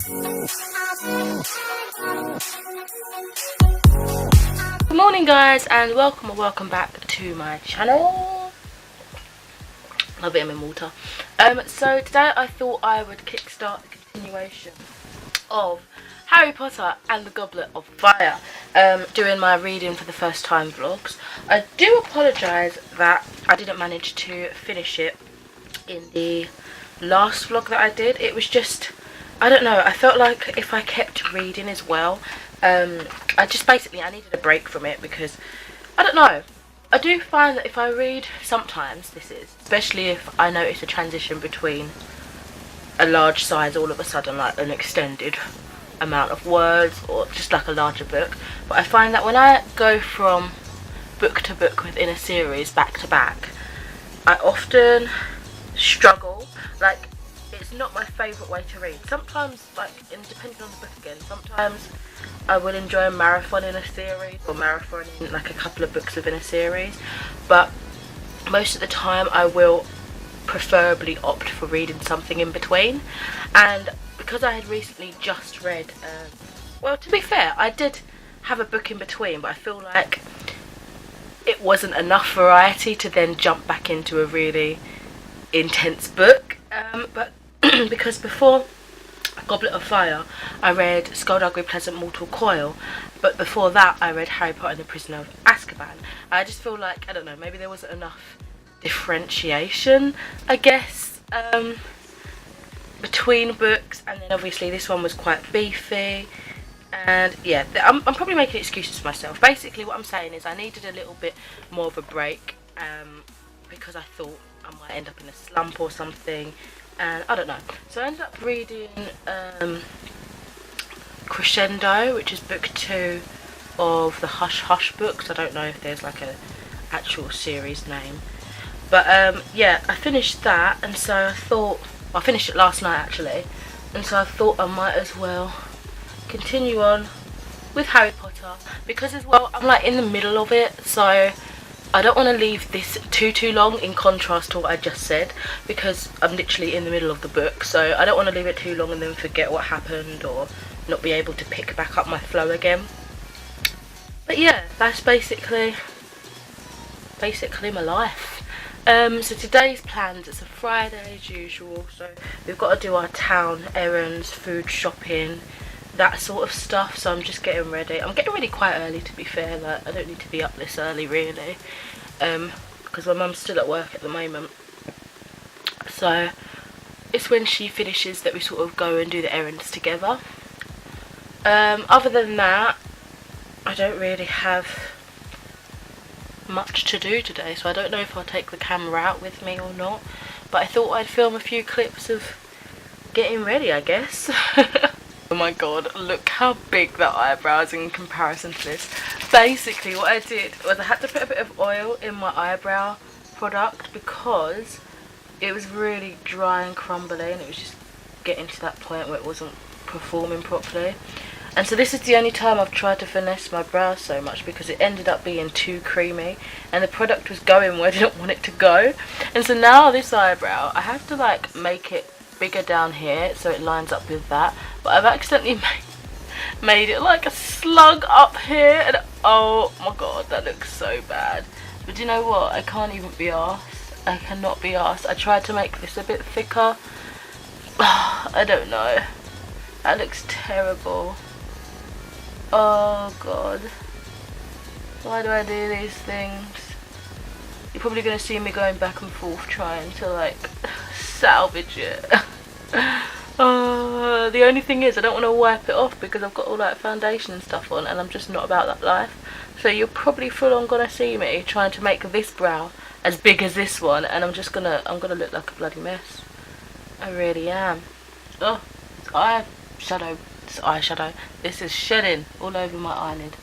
Good morning guys, and welcome back to my channel. Love it, I'm in water. So today I thought I would kickstart the continuation of Harry Potter and the Goblet of Fire, doing my reading for the first time vlogs. I do apologise that I didn't manage to finish it in the last vlog that I did. It was just, I don't know, I felt like if I kept reading as well, I needed a break from it, because I don't know, I do find that if I read sometimes, especially if I notice a transition between a large size all of a sudden, like an extended amount of words or just like a larger book, but I find that when I go from book to book within a series back to back, I often struggle. Like, it's not my favourite way to read. Sometimes, like, depending on the book again, sometimes I will enjoy a marathon in a series, or marathoning like a couple of books within a series, but most of the time I will preferably opt for reading something in between. And because I had recently just read, well, to be fair, I did have a book in between, but I feel like it wasn't enough variety to then jump back into a really intense book. But because before Goblet of Fire I read Skullduggery Pleasant Mortal Coil, but before that I read Harry Potter and the Prisoner of Azkaban. I just feel like, I don't know, maybe there wasn't enough differentiation, I guess, between books. And then obviously this one was quite beefy, and yeah, I'm probably making excuses for myself. Basically what I'm saying is I needed a little bit more of a break, because I thought I might end up in a slump or something, and I don't know. So I ended up reading Crescendo, which is book 2 of the Hush Hush books. I don't know if there's like a actual series name, but yeah, I finished that, and so I thought, well, I finished it last night actually, and so I thought I might as well continue on with Harry Potter, because as well I'm like in the middle of it, so I don't want to leave this too long, in contrast to what I just said, because I'm literally in the middle of the book, so I don't want to leave it too long and then forget what happened or not be able to pick back up my flow again. But yeah, that's basically my life. So today's plans, it's a Friday as usual, so we've got to do our town errands, food shopping, that sort of stuff. So I'm just getting ready. I'm getting ready quite early, to be fair. Like, I don't need to be up this early really, because my mum's still at work at the moment, so it's when she finishes that we sort of go and do the errands together. Other than that, I don't really have much to do today, so I don't know if I'll take the camera out with me or not, but I thought I'd film a few clips of getting ready, I guess. Oh my god, look how big that eyebrow is in comparison to this. Basically what I did was I had to put a bit of oil in my eyebrow product because it was really dry and crumbly, and it was just getting to that point where it wasn't performing properly. And so this is the only time I've tried to finesse my brows so much, because it ended up being too creamy and the product was going where I didn't want it to go. And so now this eyebrow, I have to like make it bigger down here so it lines up with that, but I've accidentally made it like a slug up here, and oh my god, that looks so bad. But do you know what, I can't even be arsed. I cannot be arsed. I tried to make this a bit thicker. I don't know, that looks terrible. Oh god, why do I do these things? You're probably going to see me going back and forth trying to like salvage it. The only thing is I don't want to wipe it off because I've got all that foundation and stuff on, and I'm just not about that life. So you're probably full on gonna see me trying to make this brow as big as this one, and I'm gonna look like a bloody mess. I really am. Oh, it's eyeshadow. This is shedding all over my eyelid.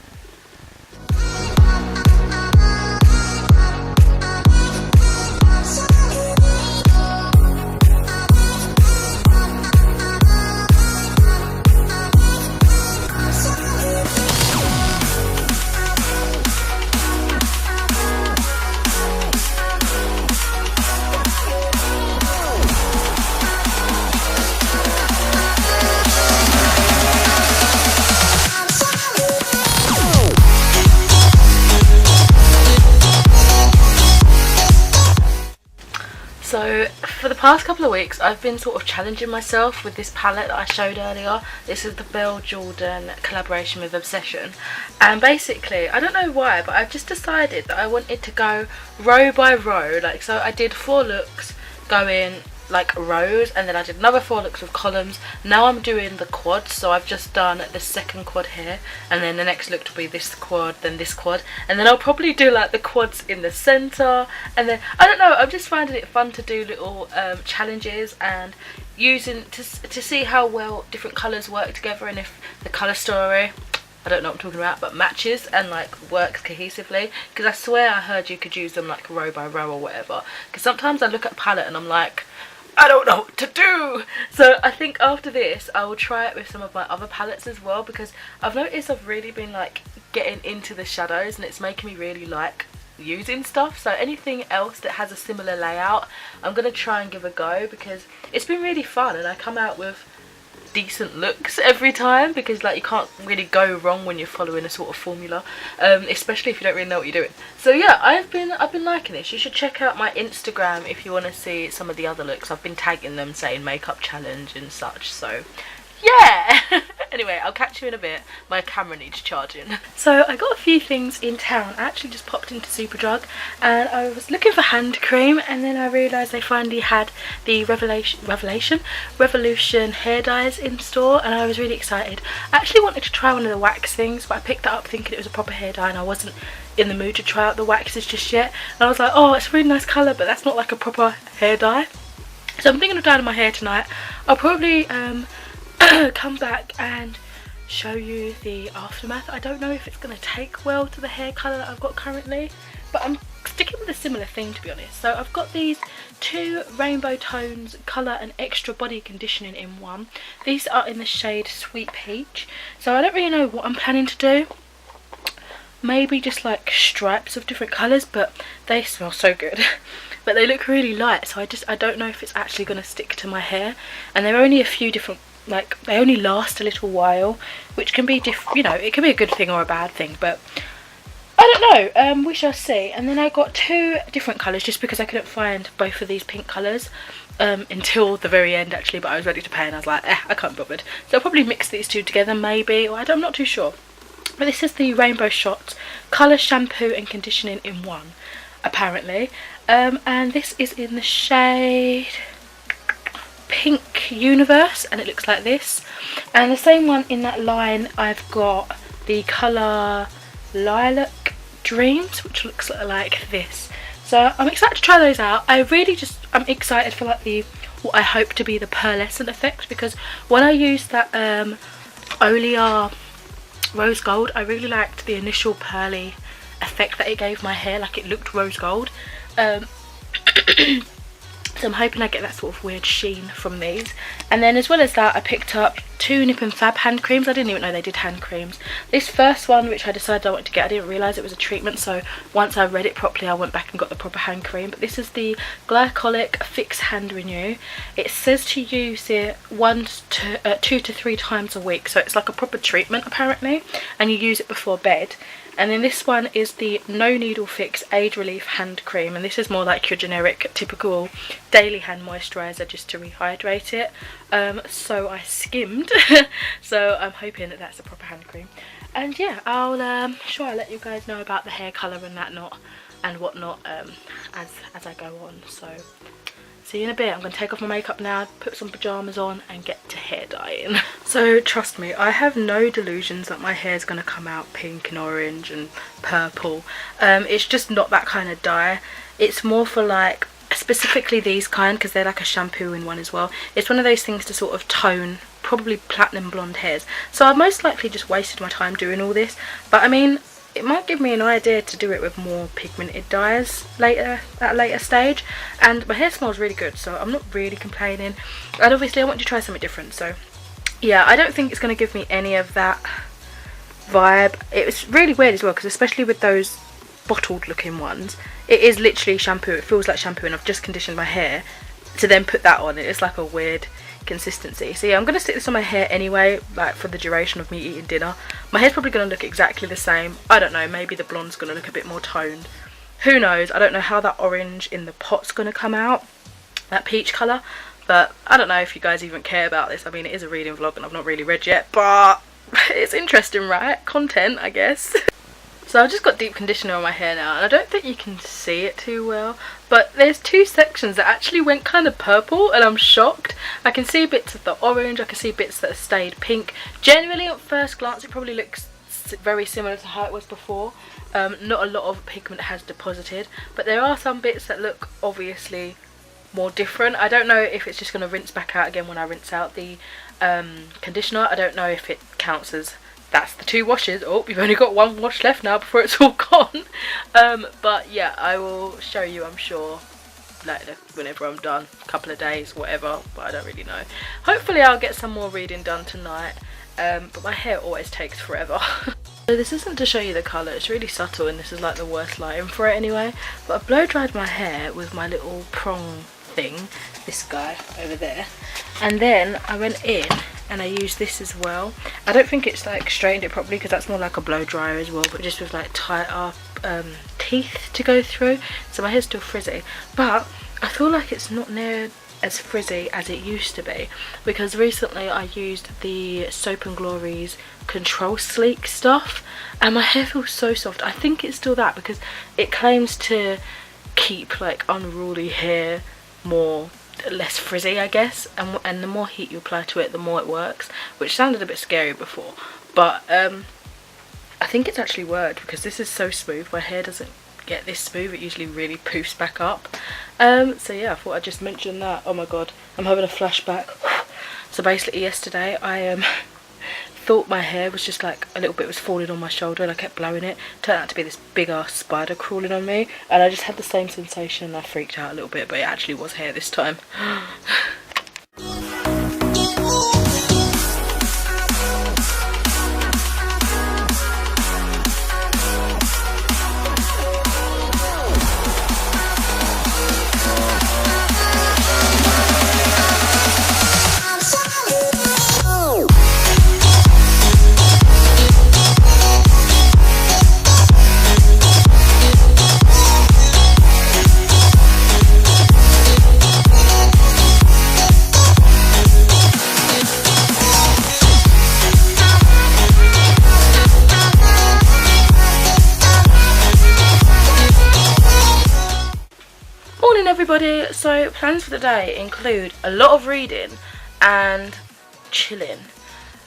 So for the past couple of weeks I've been sort of challenging myself with this palette that I showed earlier. This is the Belle Jordan collaboration with Obsession, and basically I don't know why, but I've just decided that I wanted to go row by row. Like, so I did 4 looks going like rows, and then I did another 4 looks with columns. Now I'm doing the quads, so I've just done the second quad here, and then the next look will be this quad, then this quad, and then I'll probably do like the quads in the center. And then I don't know, I'm just finding it fun to do little challenges and using to see how well different colors work together, and if the color story, I don't know what I'm talking about, but matches and like works cohesively. Because I swear I heard you could use them like row by row or whatever, because sometimes I look at a palette and I'm like, I don't know what to do. So I think after this I will try it with some of my other palettes as well, because I've noticed I've really been like getting into the shadows and it's making me really like using stuff. So anything else that has a similar layout I'm going to try and give a go, because it's been really fun and I come out with decent looks every time, because like you can't really go wrong when you're following a sort of formula, especially if you don't really know what you're doing. So yeah, I've been liking this. You should check out my Instagram if you want to see some of the other looks. I've been tagging them saying makeup challenge and such, so yeah. Anyway, I'll catch you in a bit. My camera needs charging. So I got a few things in town. I actually just popped into Superdrug and I was looking for hand cream, and then I realised they finally had the Revolution hair dyes in store, and I was really excited. I actually wanted to try one of the wax things, but I picked that up thinking it was a proper hair dye and I wasn't in the mood to try out the waxes just yet. And I was like, oh, it's a really nice colour, but that's not like a proper hair dye. So I'm thinking of dyeing my hair tonight. I'll probably come back and show you the aftermath. I don't know if it's going to take well to the hair colour that I've got currently, but I'm sticking with a similar theme, to be honest. So I've got these 2 rainbow tones colour and extra body conditioning in one. These are in the shade Sweet Peach, so I don't really know what I'm planning to do. Maybe just like stripes of different colours, but they smell so good. But they look really light, so I don't know if it's actually going to stick to my hair. And there are only a few different, like they only last a little while, which can be you know, it can be a good thing or a bad thing, but I don't know, we shall see. And then I got 2 different colours just because I couldn't find both of these pink colours until the very end actually, but I was ready to pay and I was like, I can't be bothered. So I'll probably mix these 2 together maybe, or I'm not too sure. But this is the Rainbow Shots colour, shampoo and conditioning in one, apparently. And this is in the shade Pink Universe, and it looks like this. And the same one in that line, I've got the colour Lilac Dreams, which looks like this. So I'm excited to try those out. I'm excited for like what I hope to be the pearlescent effect, because when I used that Olia Rose Gold, I really liked the initial pearly effect that it gave my hair, like it looked rose gold. So I'm hoping I get that sort of weird sheen from these. And then as well as that, I picked up 2 Nip and Fab hand creams. I didn't even know they did hand creams. This first one, which I decided I wanted to get, I didn't realise it was a treatment, so once I read it properly I went back and got the proper hand cream. But this is the Glycolic Fix Hand Renew. It says to use it 2 to 3 times a week, so it's like a proper treatment apparently, and you use it before bed. And then this one is the No Needle Fix Age Relief Hand Cream, and this is more like your generic typical daily hand moisturiser just to rehydrate it. So I skimmed so I'm hoping that that's a proper hand cream. And yeah, I'll I'll let you guys know about the hair colour and whatnot as I go on. So see you in a bit. I'm going to take off my makeup now, put some pyjamas on and get to hair dyeing. So trust me, I have no delusions that my hair is going to come out pink and orange and purple. It's just not that kind of dye. It's more for like specifically these kind, because they're like a shampoo in one as well. It's one of those things to sort of tone probably platinum blonde hairs. So I've most likely just wasted my time doing all this, but I mean, it might give me an idea to do it with more pigmented dyes at a later stage. And my hair smells really good, so I'm not really complaining. And obviously I want to try something different, so yeah, I don't think it's going to give me any of that vibe. It's really weird as well, because especially with those bottled looking ones, it is literally shampoo. It feels like shampoo, and I've just conditioned my hair to then put that on. It's like a weird consistency. So yeah, I'm going to stick this on my hair anyway, like for the duration of me eating dinner. My hair's probably going to look exactly the same. I don't know, maybe the blonde's going to look a bit more toned. Who knows? I don't know how that orange in the pot's going to come out. that peach colour. But I don't know if you guys even care about this. I mean, it is a reading vlog and I've not really read yet, but it's interesting, right? Content, I guess. So I've just got deep conditioner on my hair now, and I don't think you can see it too well, but there's two sections that actually went kind of purple, and I'm shocked. I can see bits of the orange, I can see bits that stayed pink. Generally at first glance it probably looks very similar to how it was before. Not a lot of pigment has deposited, but there are some bits that look obviously more different. I don't know if it's just going to rinse back out again when I rinse out the conditioner. I don't know if it counts as that's the 2 washes. Oh, you've only got 1 wash left now before it's all gone. But yeah, I will show you, I'm sure, later whenever I'm done, a couple of days, whatever, but I don't really know. Hopefully I'll get some more reading done tonight, but my hair always takes forever. So this isn't to show you the colour, it's really subtle, and this is like the worst lighting for it anyway, but I blow dried my hair with my little prong thing, this guy over there, and then I went in and I used this as well. I don't think it's like straightened it properly because that's more like a blow dryer as well, but just with like tighter teeth to go through, so my hair's still frizzy, but I feel like it's not near as frizzy as it used to be, because recently I used the Soap and Glory's Control Sleek stuff and my hair feels so soft. I think it's still that because it claims to keep like unruly hair less frizzy, I guess, and the more heat you apply to it, the more it works, which sounded a bit scary before, but I think it's actually worked because this is so smooth. My hair doesn't get this smooth, it usually really poofs back up. So yeah, I thought I'd just mention that. Oh my god, I'm having a flashback. So basically yesterday I thought my hair was just like a little bit was falling on my shoulder and I kept blowing it. Turned out to be this big ass spider crawling on me, and I just had the same sensation and I freaked out a little bit, but it actually was hair this time. Everybody, so plans for the day include a lot of reading and chilling,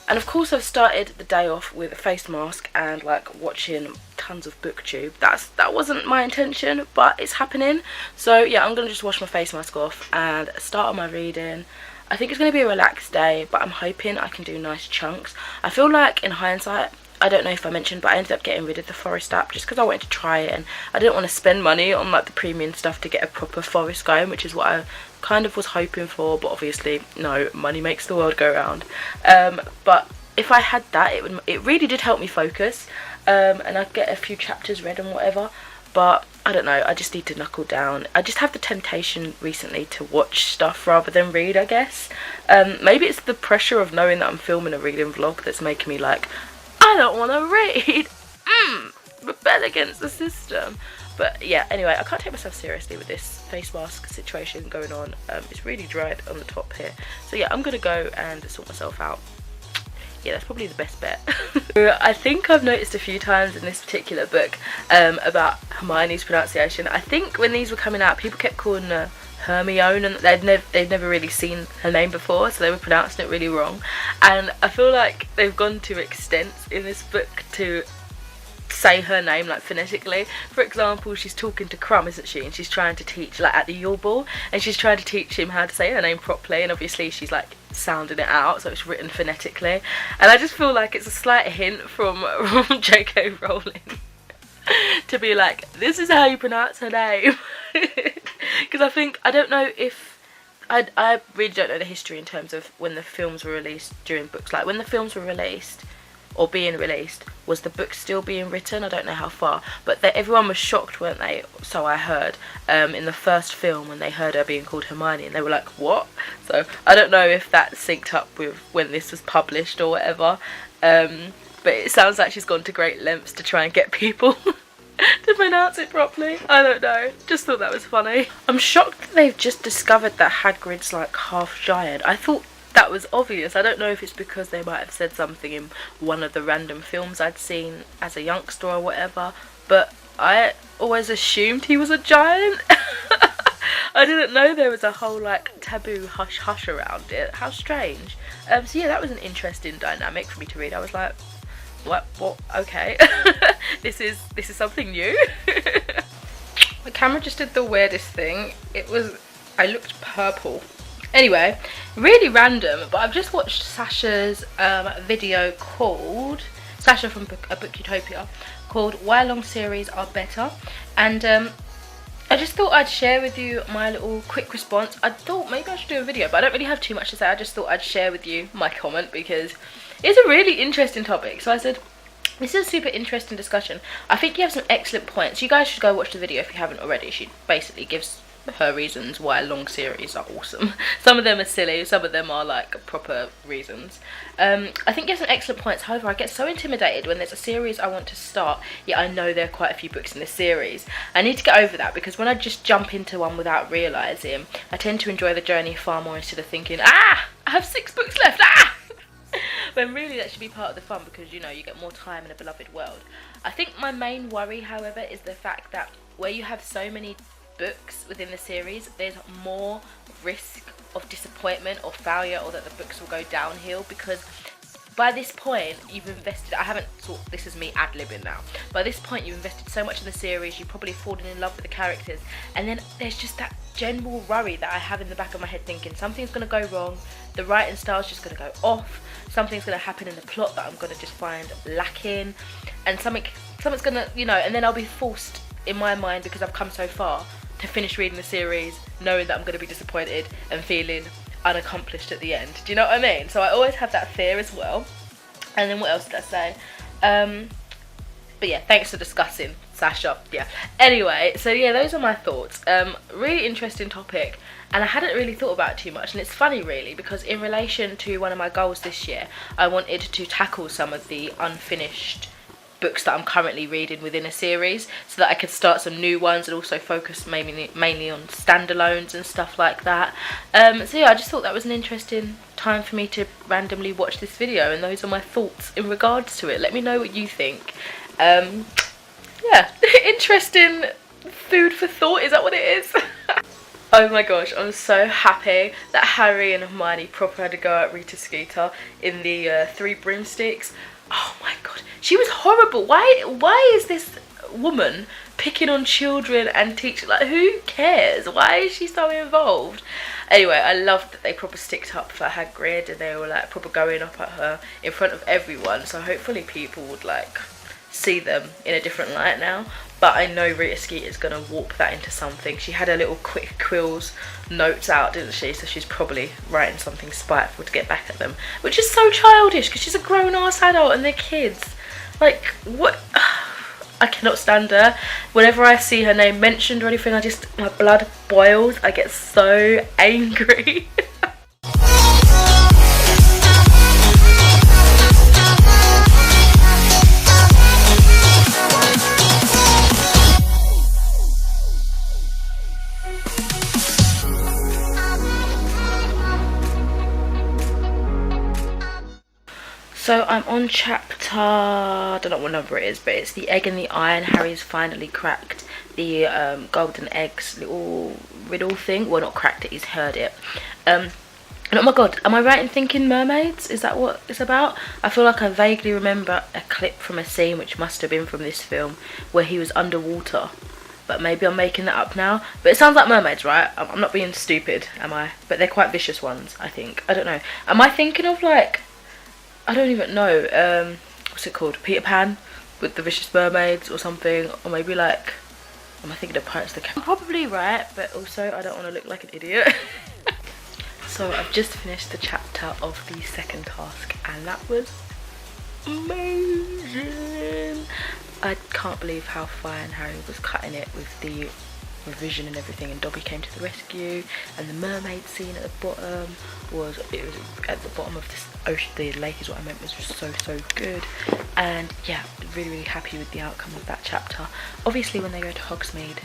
and of course I've started the day off with a face mask and like watching tons of booktube. That wasn't my intention, but it's happening. So yeah, I'm gonna just wash my face mask off and start on my reading. I think it's gonna be a relaxed day, but I'm hoping I can do nice chunks. I feel like in hindsight, I don't know if I mentioned, but I ended up getting rid of the Forest app just because I wanted to try it, and I didn't want to spend money on like the premium stuff to get a proper Forest going, which is what I kind of was hoping for, but obviously no, money makes the world go round. But if I had that, it really did help me focus, and I'd get a few chapters read and whatever, but I don't know, I just need to knuckle down. I just have the temptation recently to watch stuff rather than read, I guess. Maybe it's the pressure of knowing that I'm filming a reading vlog that's making me like, I don't want to read. Rebel against the system. But yeah, anyway, I can't take myself seriously with this face mask situation going on. It's really dried on the top here. So yeah, I'm going to go and sort myself out. Yeah, that's probably the best bet. I think I've noticed a few times in this particular book about Hermione's pronunciation. I think when these were coming out, people kept calling her Hermione, and they'd never really seen her name before, so they were pronouncing it really wrong. And I feel like they've gone to extents in this book to say her name like phonetically. For example, she's talking to Crumb, isn't she, and she's trying to teach, like at the Yule Ball, and she's trying to teach him how to say her name properly, and obviously she's like sounding it out, so it's written phonetically. And I just feel like it's a slight hint from J.K. Rowling to be like, this is how you pronounce her name. Because I don't know if I really don't know the history in terms of when the films were released during books. Like when the films were released or being released, was the book still being written? I don't know how far, but everyone was shocked, weren't they? So I heard in the first film when they heard her being called Hermione, and they were like, what? So I don't know if that synced up with when this was published or whatever, but it sounds like she's gone to great lengths to try and get people to pronounce it properly. I don't know. Just thought that was funny. I'm shocked that they've just discovered that Hagrid's like half giant. I thought that was obvious. I don't know if it's because they might have said something in one of the random films I'd seen as a youngster or whatever, but I always assumed he was a giant. I didn't know there was a whole like taboo hush hush around it. How strange. So yeah, that was an interesting dynamic for me to read. I was like, what okay. this is something new. The camera just did the weirdest thing. I looked purple. Anyway, really random, but I've just watched Sasha's video called Sasha from Abookutopia, called Why Long Series Are Better, and I just thought I'd share with you my little quick response. I thought maybe I should do a video, but I don't really have too much to say. I just thought I'd share with you my comment because it's a really interesting topic. So I said, this is a super interesting discussion. I think you have some excellent points. You guys should go watch the video if you haven't already. She basically gives her reasons why long series are awesome. Some of them are silly, some of them are like proper reasons. I think you have some excellent points. However, I get so intimidated when there's a series I want to start, yet I know there are quite a few books in this series. I need to get over that, because when I just jump into one without realising, I tend to enjoy the journey far more instead of thinking, I have 6 books left, when really that should be part of the fun, because you know, you get more time in a beloved world. I think my main worry, however, is the fact that where you have so many books within the series, there's more risk of disappointment or failure, or that the books will go downhill, because by this point you've invested, I haven't thought, this is me ad-libbing now, by this point you've invested so much in the series, you've probably fallen in love with the characters, and then there's just that general worry that I have in the back of my head, thinking something's going to go wrong, the writing style's just going to go off, something's going to happen in the plot that I'm going to just find lacking, and something's going to, you know, and then I'll be forced in my mind, because I've come so far, to finish reading the series knowing that I'm going to be disappointed and feeling unaccomplished at the end. Do you know what I mean? So I always have that fear as well. And then what else did I say? But yeah, thanks for discussing, Sasha. Yeah. Anyway, so yeah, those are my thoughts. Really interesting topic, and I hadn't really thought about it too much. And it's funny, really, because in relation to one of my goals this year, I wanted to tackle some of the unfinished books that I'm currently reading within a series, so that I could start some new ones and also focus mainly on standalones and stuff like that. So yeah, I just thought that was an interesting time for me to randomly watch this video, and those are my thoughts in regards to it. Let me know what you think. Yeah, interesting food for thought, is that what it is? Oh my gosh, I'm so happy that Harry and Hermione proper had to go out Rita's scooter in the 3 broomsticks. Oh my god, she was horrible. Why is this woman picking on children and teaching? Like, who cares? Why is she so involved? Anyway, I loved that they proper sticked up for Hagrid, and they were like proper going up at her in front of everyone, so hopefully people would like see them in a different light now. But I know Rita Skeeter's gonna warp that into something. She had her little quick quills notes out, didn't she? So she's probably writing something spiteful to get back at them, which is so childish, because she's a grown-ass adult and they're kids. Like, what? I cannot stand her. Whenever I see her name mentioned or anything, my blood boils. I get so angry. So I'm on chapter, I don't know what number it is, but it's the egg and the eye, and Harry's finally cracked the golden eggs little riddle thing. Well, not cracked it, he's heard it. And oh my god, am I right in thinking mermaids? Is that what it's about? I feel like I vaguely remember a clip from a scene, which must have been from this film, where he was underwater. But maybe I'm making that up now. But it sounds like mermaids, right? I'm not being stupid, am I? But they're quite vicious ones, I think. I don't know. Am I thinking of like, I don't even know, what's it called? Peter Pan with the vicious mermaids or something? Or maybe like, am I thinking of Pirates of the Caribbean? I'm probably right, but also I don't want to look like an idiot. So I've just finished the chapter of the second task, and that was amazing. I can't believe how fine Harry was cutting it with the revision and everything, and Dobby came to the rescue, and the mermaid scene at the bottom was at the bottom of this ocean, the lake is what I meant, was just so good. And yeah, really happy with the outcome of that chapter. Obviously when they go to Hogsmeade,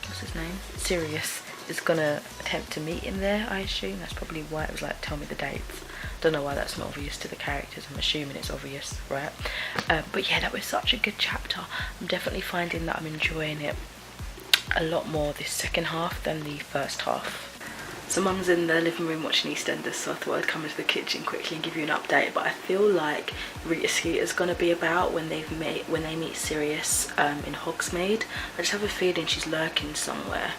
what's his name, Sirius is gonna attempt to meet him there, I assume. That's probably why it was like, tell me the dates. Don't know why that's not obvious to the characters. I'm assuming it's obvious, right? But yeah, that was such a good chapter. I'm definitely finding that I'm enjoying it a lot more this second half than the first half. So Mum's in the living room watching EastEnders, so I thought I'd come into the kitchen quickly and give you an update. But I feel like Rita Skeeter's gonna be about when they meet Sirius in Hogsmeade. I just have a feeling she's lurking somewhere.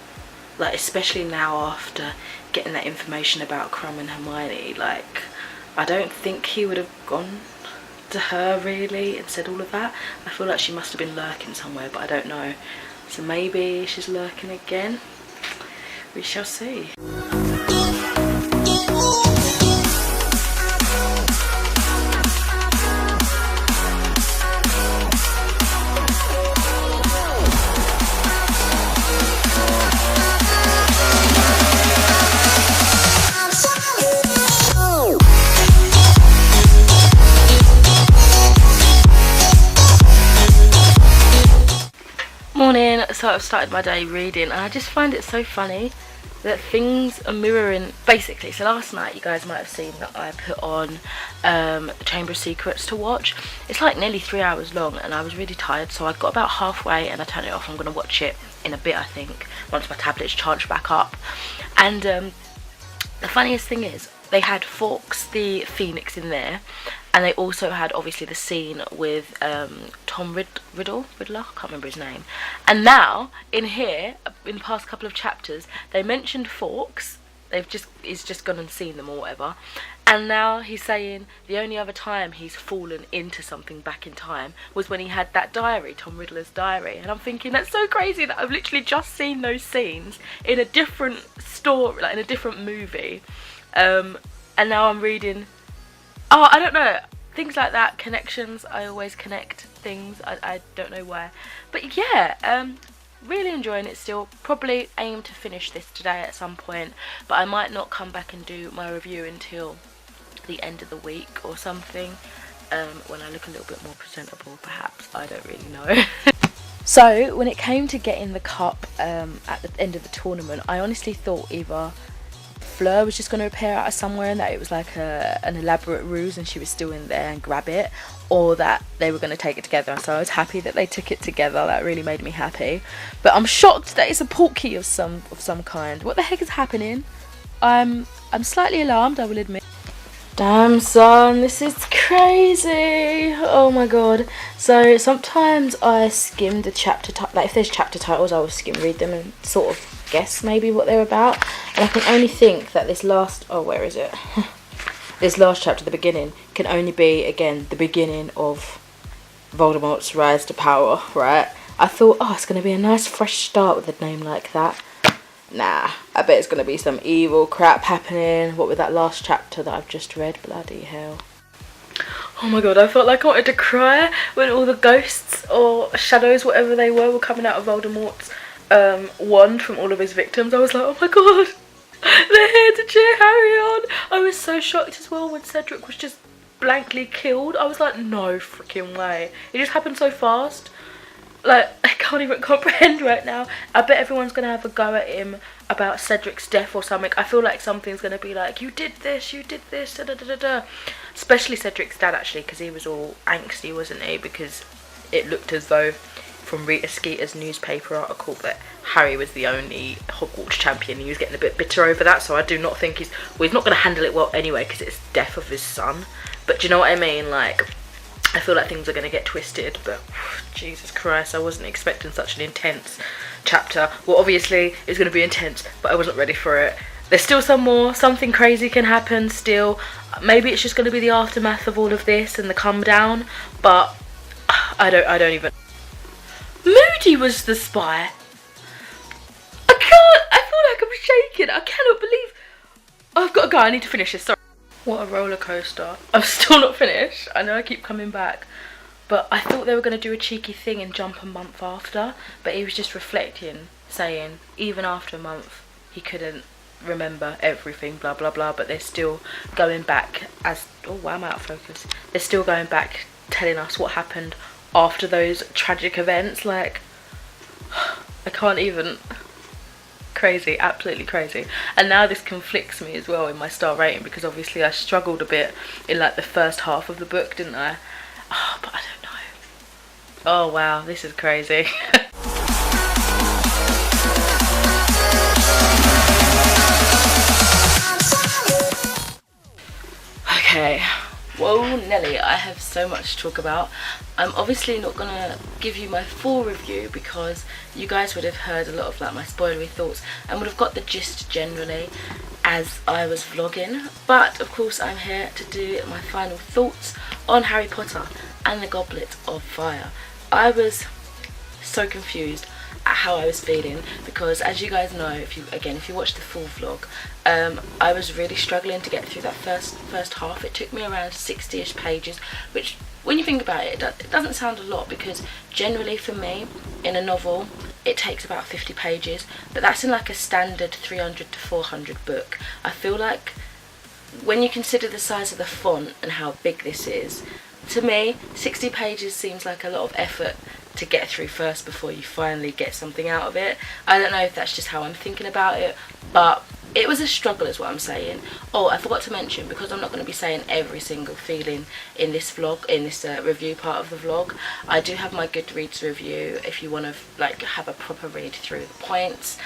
Like, especially now after getting that information about Crumb and Hermione, like, I don't think he would have gone to her really and said all of that. I feel like she must have been lurking somewhere, but I don't know. So maybe she's lurking again. We shall see. Morning. So I've started my day reading, and I just find it so funny that things are mirroring basically. So last night you guys might have seen that I put on the Chamber of Secrets to watch. It's like nearly 3 hours long and I was really tired, so I got about halfway and I turned it off. I'm going to watch it in a bit, I think, once my tablet's charged back up. And the funniest thing is they had Fawkes the Phoenix in there, and they also had obviously the scene with Tom Riddler, I can't remember his name. And now in here, in the past couple of chapters, they mentioned Fawkes. He's just gone and seen them or whatever. And now he's saying the only other time he's fallen into something back in time was when he had that diary, Tom Riddler's diary. And I'm thinking, that's so crazy that I've literally just seen those scenes in a different story, like in a different movie. And now I'm reading, oh, I don't know, things like that, connections. I always connect things, I don't know why. But yeah, really enjoying it still. Probably aim to finish this today at some point, but I might not come back and do my review until the end of the week or something, when I look a little bit more presentable perhaps, I don't really know. So when it came to getting the cup at the end of the tournament, I honestly thought either Fleur was just going to appear out of somewhere and that it was like an elaborate ruse and she was still in there and grab it, or that they were going to take it together. So I was happy that they took it together. That really made me happy. But I'm shocked that it's a portkey of some kind. What the heck is happening? I'm slightly alarmed, I will admit. Damn son, this is crazy. Oh my god. So sometimes I skim the chapter like if there's chapter titles I will skim read them and sort of guess maybe what they're about, and I can only think that this last, oh where is it? This last chapter, the beginning, can only be again the beginning of Voldemort's rise to power, right? I thought, oh, it's going to be a nice fresh start with a name like that. Nah, I bet it's going to be some evil crap happening. What with that last chapter that I've just read, bloody hell. Oh my god, I felt like I wanted to cry when all the ghosts or shadows, whatever they were coming out of Voldemort's wand from all of his victims. I was like, oh my god, they're here to cheer Harry on. I was so shocked as well when Cedric was just blankly killed. I was like, no freaking way. It just happened so fast. Like, I can't even comprehend right now. I bet everyone's going to have a go at him about Cedric's death or something. I feel like something's going to be like, you did this, da da da da da. Especially Cedric's dad, actually, because he was all angsty, wasn't he? Because it looked as though, from Rita Skeeter's newspaper article, that Harry was the only Hogwarts champion. He was getting a bit bitter over that, so I do not think he's not going to handle it well anyway, because it's death of his son. But do you know what I mean? Like, I feel like things are going to get twisted, but Jesus Christ, I wasn't expecting such an intense chapter. Well, obviously, it's going to be intense, but I wasn't ready for it. There's still some more. Something crazy can happen still. Maybe it's just going to be the aftermath of all of this and the come down, but I don't even... Moody was the spy. I feel like I'm shaking. I cannot believe... Oh, I've got to go. I need to finish this. Sorry. What a roller coaster. I'm still not finished. I know I keep coming back, But I thought they were going to do a cheeky thing and jump a month after, but he was just reflecting, saying even after a month he couldn't remember everything, blah blah blah, but they're still going back as, oh wow, I'm out of focus, they're still going back telling us what happened after those tragic events. Like, I can't even, crazy, absolutely crazy. And now this conflicts me as well in my star rating, because obviously I struggled a bit in like the first half of the book, didn't I? Oh, but I don't know. Oh wow, this is crazy. Okay, whoa Nelly, I have so much to talk about. I'm obviously not gonna give you my full review because you guys would have heard a lot of like my spoilery thoughts and would have got the gist generally as I was vlogging, but of course I'm here to do my final thoughts on Harry Potter and the Goblet of Fire. I was so confused at how I was feeling because, as you guys know, if you watch the full vlog, I was really struggling to get through that first half. It took me around 60-ish pages, which when you think about it, it doesn't sound a lot, because generally for me in a novel it takes about 50 pages, but that's in like a standard 300 to 400 book. I feel like when you consider the size of the font and how big this is, to me 60 pages seems like a lot of effort to get through first before you finally get something out of it. I don't know if that's just how I'm thinking about it, but it was a struggle is what I'm saying. Oh, I forgot to mention, because I'm not going to be saying every single feeling in this vlog, in this review part of the vlog, I do have my Goodreads review if you want to like have a proper read through the points.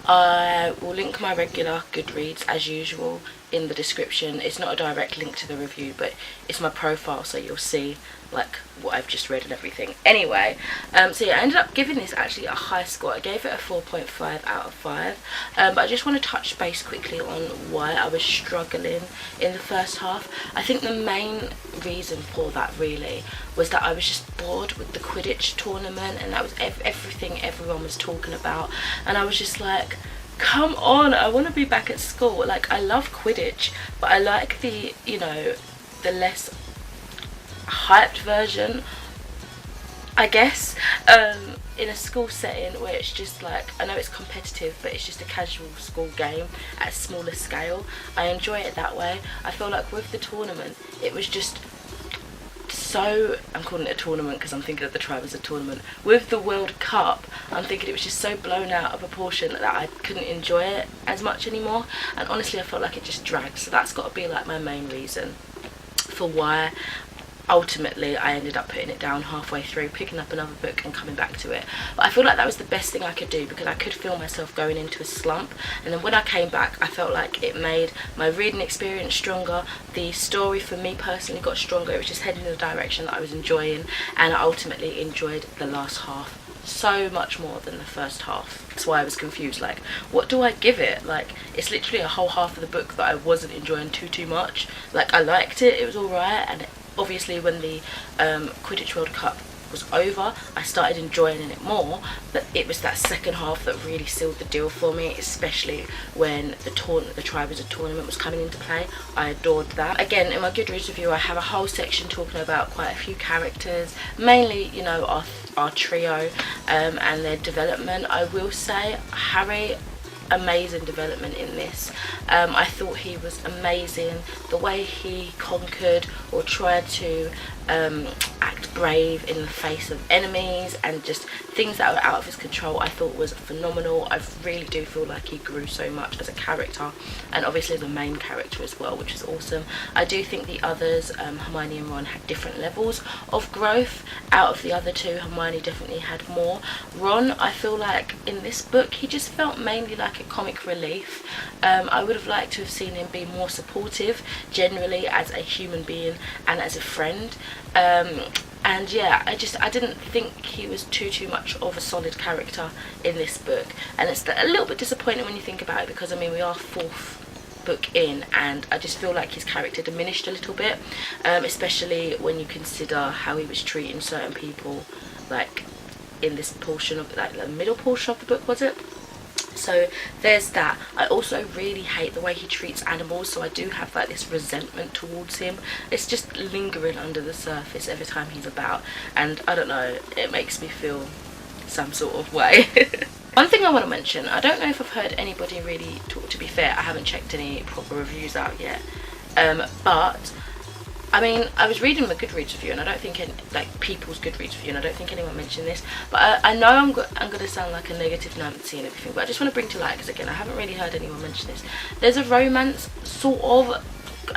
I will link my regular Goodreads as usual in the description. It's not a direct link to the review, but it's my profile, so you'll see like what I've just read and everything. Anyway, so yeah, I ended up giving this actually a high score. I gave it a 4.5 out of 5, but I just want to touch base quickly on why I was struggling in the first half. I think the main reason for that really was that I was just bored with the Quidditch tournament, and that was everything everyone was talking about, and I was just like, come on, I want to be back at school. Like, I love Quidditch, but I like the, you know, the less hyped version, I guess, in a school setting where it's just like, I know it's competitive, but it's just a casual school game at a smaller scale. I enjoy it that way. I feel like with the tournament, it was just so, I'm calling it a tournament because I'm thinking of the tribe as a tournament. With the World Cup, I'm thinking it was just so blown out of proportion that I couldn't enjoy it as much anymore, and honestly I felt like it just dragged. So that's got to be like my main reason for why ultimately I ended up putting it down halfway through, picking up another book and coming back to it. But I feel like that was the best thing I could do, because I could feel myself going into a slump, and then when I came back I felt like it made my reading experience stronger. The story for me personally got stronger. It was just heading in the direction that I was enjoying, and I ultimately enjoyed the last half so much more than the first half. That's why I was confused, like, what do I give it? Like, it's literally a whole half of the book that I wasn't enjoying too much. Like, I liked it, it was alright, and obviously when the Quidditch World Cup was over, I started enjoying it more, but it was that second half that really sealed the deal for me, especially when the tribe as a tournament was coming into play. I adored that. Again, in my Goodreads review I have a whole section talking about quite a few characters, mainly, you know, our trio and their development. I will say Harry, amazing development in this. I thought he was amazing. The way he conquered or tried to act brave in the face of enemies and just things that were out of his control, I thought was phenomenal. I really do feel like he grew so much as a character, and obviously as a main character as well, which is awesome. I do think the others, Hermione and Ron, had different levels of growth. Out of the other two, Hermione definitely had more. Ron, I feel like in this book he just felt mainly like a comic relief. I would have liked to have seen him be more supportive generally as a human being and as a friend. And yeah, I didn't think he was too much of a solid character in this book, and it's a little bit disappointing when you think about it, because I mean we are 4th book in, and I just feel like his character diminished a little bit, especially when you consider how he was treating certain people, like in this portion of, like the middle portion of the book, was it? So there's that. I also really hate the way he treats animals, so I do have like this resentment towards him. It's just lingering under the surface every time he's about, and I don't know, it makes me feel some sort of way. One thing I want to mention, I don't know if I've heard anybody really talk, to be fair, I haven't checked any proper reviews out yet, but I mean, I was reading the Goodreads review, and I don't think like people's Goodreads review, and I don't think anyone mentioned this, but I know I'm going to sound like a negative Nancy and everything, but I just want to bring to light, because again, I haven't really heard anyone mention this. There's a romance, sort of,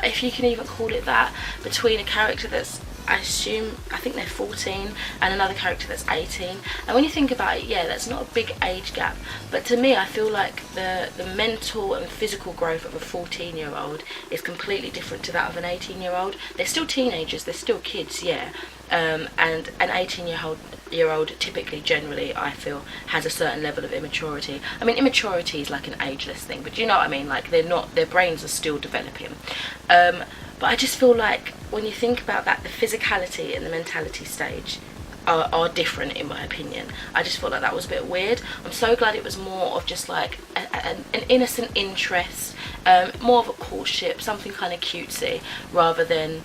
if you can even call it that, between a character that's, I think they're 14, and another character that's 18. And when you think about it, yeah, that's not a big age gap, but to me, I feel like the mental and physical growth of a 14-year-old is completely different to that of an 18-year-old. They're still teenagers, they're still kids, yeah, and an 18-year-old typically, generally, I feel, has a certain level of immaturity. I mean, immaturity is like an ageless thing, but you know what I mean, like their brains are still developing. But I just feel like when you think about that, the physicality and the mentality stage are different, in my opinion. I just felt like that was a bit weird. I'm so glad it was more of just like an innocent interest, more of a courtship, something kind of cutesy, rather than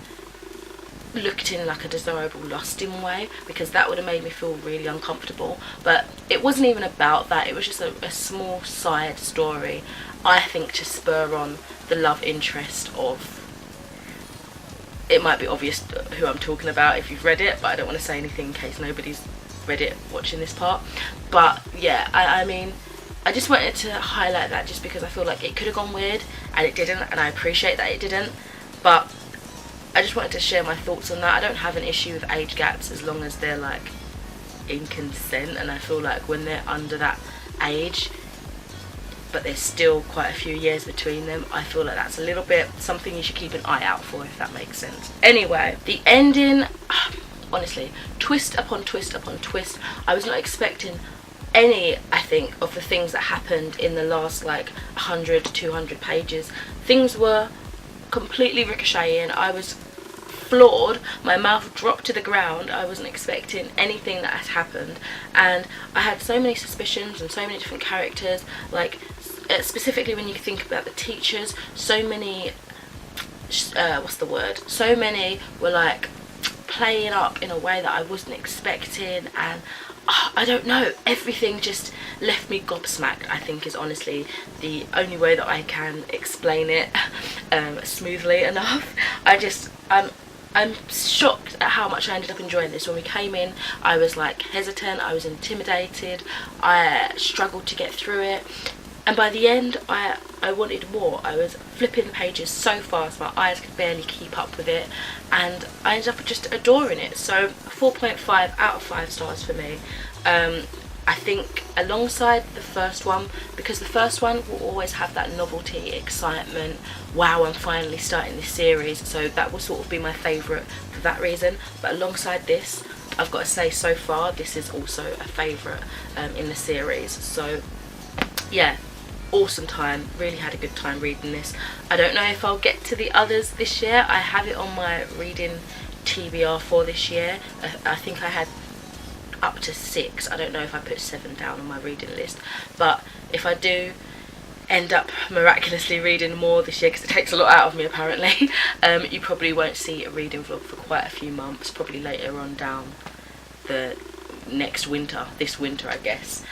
looked in like a desirable lusting way, because that would have made me feel really uncomfortable. But it wasn't even about that, it was just a small side story, I think, to spur on the love interest of, it might be obvious who I'm talking about if you've read it, but I don't want to say anything in case nobody's read it watching this part. But yeah, I mean, I just wanted to highlight that just because I feel like it could have gone weird, and it didn't, and I appreciate that it didn't. But I just wanted to share my thoughts on that. I don't have an issue with age gaps as long as they're like in consent, and I feel like when they're under that age but there's still quite a few years between them, I feel like that's a little bit something you should keep an eye out for, if that makes sense. Anyway, the ending, honestly, twist upon twist upon twist. I was not expecting any, I think, of the things that happened in the last like 100 200 pages. Things were completely ricocheting. I was floored, my mouth dropped to the ground. I wasn't expecting anything that had happened, and I had so many suspicions and so many different characters, like specifically when you think about the teachers, so many so many were like playing up in a way that I wasn't expecting, and I don't know, everything just left me gobsmacked, I think, is honestly the only way that I can explain it smoothly enough. I'm shocked at how much I ended up enjoying this. When we came in, I was like hesitant, I was intimidated, I struggled to get through it, and by the end I wanted more. I was flipping the pages so fast my eyes could barely keep up with it, and I ended up just adoring it. So 4.5 out of 5 stars for me. I think alongside the first one, because the first one will always have that novelty, excitement, wow, I'm finally starting this series, so that will sort of be my favourite for that reason. But alongside this, I've got to say, so far this is also a favourite in the series. So yeah, awesome time, really had a good time reading this. I don't know if I'll get to the others this year. I have it on my reading TBR for this year. I think I had up to 6. I don't know if I put 7 down on my reading list, but if I do end up miraculously reading more this year, because it takes a lot out of me apparently, you probably won't see a reading vlog for quite a few months, probably later on down the next winter, this winter I guess.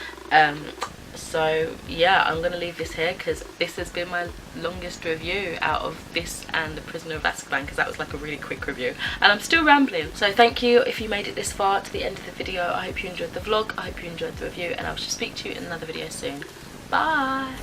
So yeah, I'm going to leave this here because this has been my longest review out of this and The Prisoner of Azkaban, because that was like a really quick review and I'm still rambling. So thank you if you made it this far to the end of the video. I hope you enjoyed the vlog, I hope you enjoyed the review, and I will speak to you in another video soon. Bye!